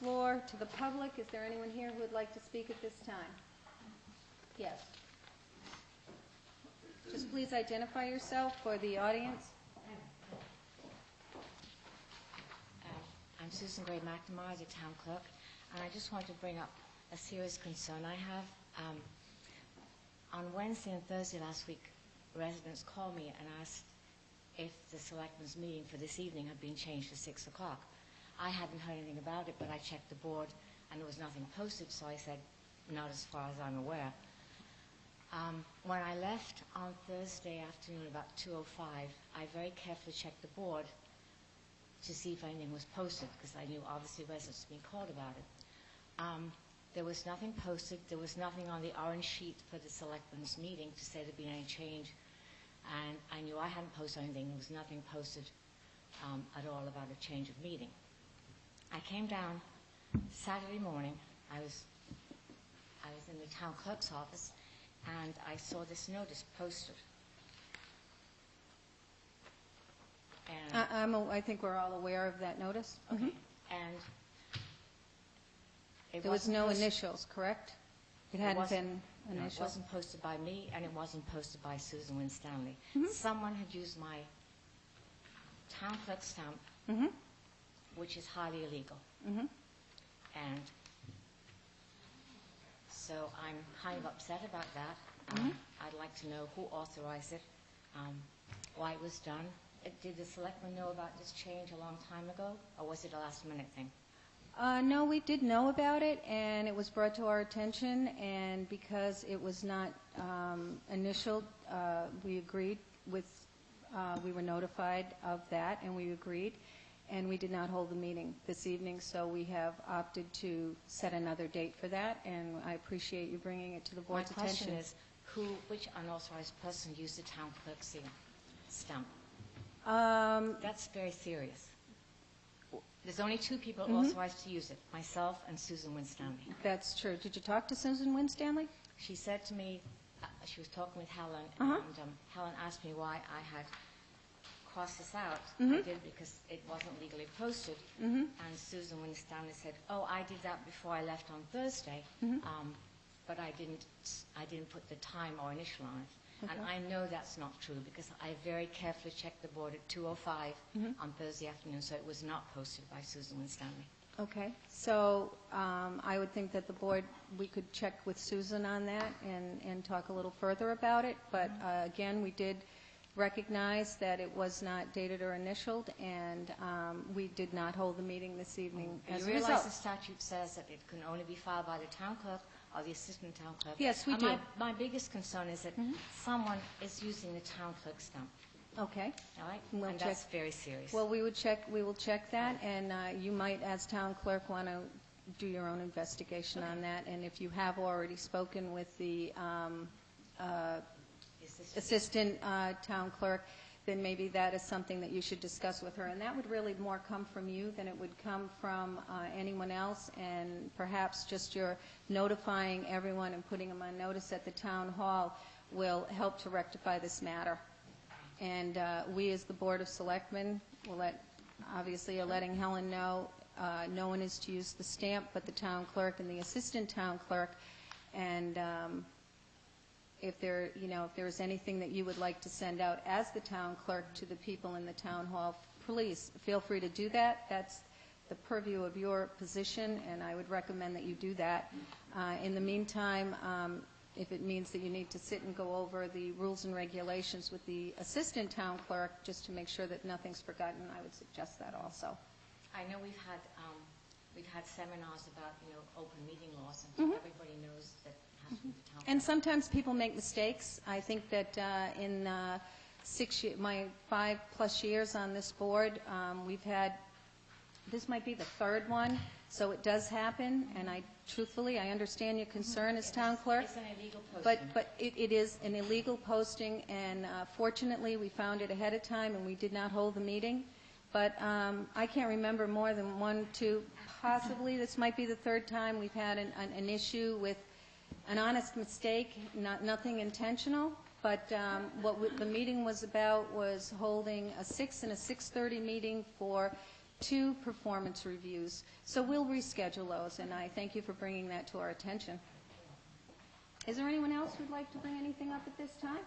floor to the public. Is there anyone here who would like to speak at this time? Yes. Just please identify yourself for the audience. I'm Susan Gray McNamara, the Town Clerk, and I just wanted to bring up a serious concern I have. On Wednesday and Thursday last week, residents called me and asked if the Selectmen's meeting for this evening had been changed to 6 o'clock. I hadn't heard anything about it, but I checked the board and there was nothing posted, so I said, not as far as I'm aware. When I left on Thursday afternoon about 2:05, I very carefully checked the board to see if anything was posted, because I knew obviously residents had been called about it. There was nothing posted. There was nothing on the orange sheet for the Selectmen's meeting to say there'd been any change. And I knew I hadn't posted anything. There was nothing posted at all about a change of meeting. I came down Saturday morning. I was in the Town Clerk's office, and I saw this notice posted. And I think we're all aware of that notice. Okay. And there was no initials, correct? It hadn't been initials. It wasn't posted by me, and it wasn't posted by Susan Winstanley. Someone had used my Town Clerk stamp, which is highly illegal. And so I'm kind of upset about that. I'd like to know who authorized it, why it was done. Did the Selectmen know about this change a long time ago, or was it a last-minute thing? No, we did know about it, and it was brought to our attention, and because it was not initialed, we agreed with, we were notified of that, and we agreed, and we did not hold the meeting this evening, so we have opted to set another date for that, and I appreciate you bringing it to the board's attention. My question is, which unauthorized person used the Town Clerk seal stamp? That's very serious. There's only 2 people authorized to use it, myself and Susan Winstanley. That's true. Did you talk to Susan Winstanley? She said to me, she was talking with Helen, and Helen asked me why I had crossed this out. I did because it wasn't legally posted. And Susan Winstanley said, oh, I did that before I left on Thursday, but I didn't put the time or initial on it. And I know that's not true because I very carefully checked the board at 2:05 on Thursday afternoon, so it was not posted by Susan Winstanley. Okay. So I would think that the board, we could check with Susan on that and talk a little further about it. But again, we did recognize that it was not dated or initialed, and we did not hold the meeting this evening as a result. You realize the statute says that it can only be filed by the Town Clerk or the Assistant Town Clerk? Yes, we do. My biggest concern is that someone is using the Town Clerk stamp. Okay. All right? We'll and that's very serious. Well, we will check that, and you might, as Town Clerk, want to do your own investigation on that. And if you have already spoken with the Assistant Town Clerk, then maybe that is something that you should discuss with her. And that would really more come from you than it would come from anyone else. And perhaps just your notifying everyone and putting them on notice at the Town Hall will help to rectify this matter. And we, as the Board of Selectmen, will obviously are letting Helen know no one is to use the stamp but the Town Clerk and the Assistant Town Clerk. And if there is anything that you would like to send out as the Town Clerk to the people in the Town Hall, please feel free to do that. That's the purview of your position, and I would recommend that you do that. In the meantime, if it means that you need to sit and go over the rules and regulations with the Assistant Town Clerk just to make sure that nothing's forgotten, I would suggest that also. I know we've had seminars about open meeting laws, and everybody knows that. And sometimes people make mistakes. I think that in my 5+ years on this board, we've had, this might be the 3rd one, so it does happen, and truthfully, I understand your concern as Town Clerk. It's an illegal posting. But it is an illegal posting, and fortunately, we found it ahead of time, and we did not hold the meeting. But I can't remember more than 1, 2, possibly, this might be the 3rd time we've had an issue with an honest mistake, nothing intentional, but what the meeting was about was holding a 6 and a 6:30 meeting for 2 performance reviews. So we'll reschedule those, and I thank you for bringing that to our attention. Is there anyone else who'd like to bring anything up at this time?